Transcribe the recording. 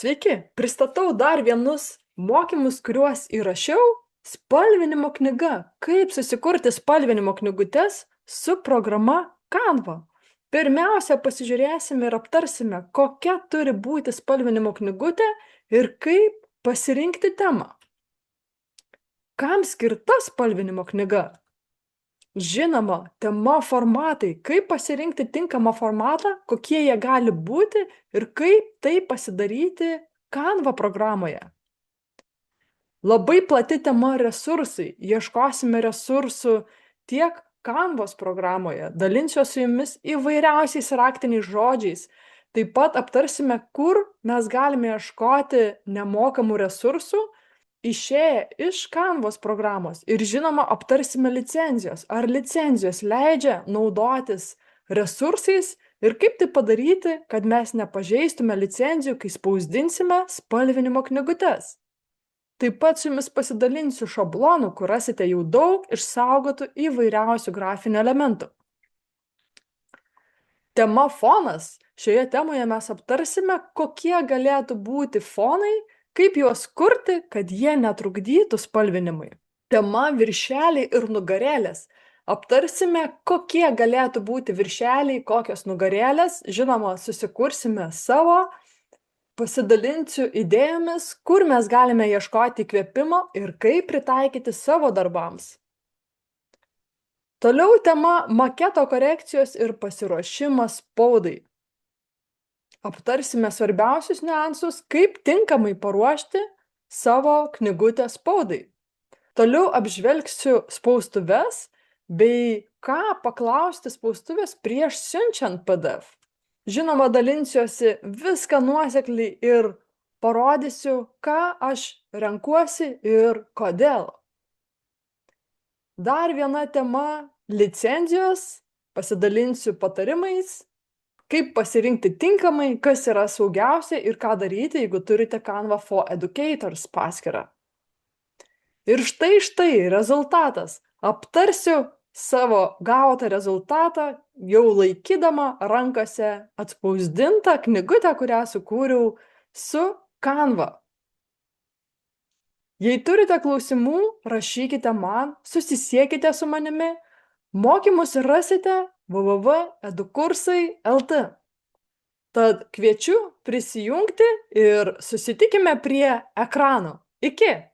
Sveiki, pristatau dar vienus mokymus, kuriuos įrašiau. Spalvinimo knyga. Kaip susikurti spalvinimo knygutes su programa Canva. Pirmiausia, pasižiūrėsime ir aptarsime, kokia turi būti spalvinimo knygutė ir kaip pasirinkti temą. Kam skirta spalvinimo knyga? Žinoma, tema formatai, kaip pasirinkti tinkamą formatą, kokie jie gali būti ir kaip tai pasidaryti Canva programoje. Labai plati tema resursai. Ieškosime resursų tiek Canvos programoje. Dalinsiuosi su jumis įvairiausiais raktiniais žodžiais. Taip pat aptarsime, kur mes galime ieškoti nemokamų resursų, išėję iš Canvos programos. Ir žinoma, aptarsime licenzijos. Ar licenzijos leidžia naudotis resursais ir kaip tai padaryti, kad mes nepažeistume licenzijų, kai spausdinsime spalvinimo knygutes. Taip pat su jumis pasidalinsiu šablonų, kur rasite jau daug išsaugotų įvairiausių grafinių elementų. Tema fonas. Šioje temoje mes aptarsime, kokie galėtų būti fonai, kaip juos kurti, kad jie netrukdytų spalvinimui. Tema viršeliai ir nugarėlės. Aptarsime, kokie galėtų būti viršeliai, kokios nugarėlės. Žinoma, susikursime savo. Pasidalinsiu idėjomis, kur mes galime ieškoti įkvėpimo ir kaip pritaikyti savo darbams. Toliau tema maketo korekcijos ir pasiruošimas spaudai. Aptarsime svarbiausius niuansus, kaip tinkamai paruošti savo knygutę spaudai. Toliau apžvelgsiu spaustuves bei ką paklausti spaustuvės prieš siunčiant PDF. Žinoma, dalinsiuosi viską nuosekliai ir parodysiu, ką aš renkuosi ir kodėl. Dar viena tema – licenzijos. Pasidalinsiu patarimais, kaip pasirinkti tinkamai, kas yra saugiausia ir ką daryti, jeigu turite Canva for Educators paskyrą. Ir štai rezultatas. Aptarsiu savo gautą rezultatą, jau laikydama rankose atspausdintą knygutę, kurią sukūriau su Canva. Jei turite klausimų, rašykite man, susisiekite su manimi. Mokymus rasite www.edukursai.lt. Tad kviečiu prisijungti ir susitikime prie ekrano. Iki!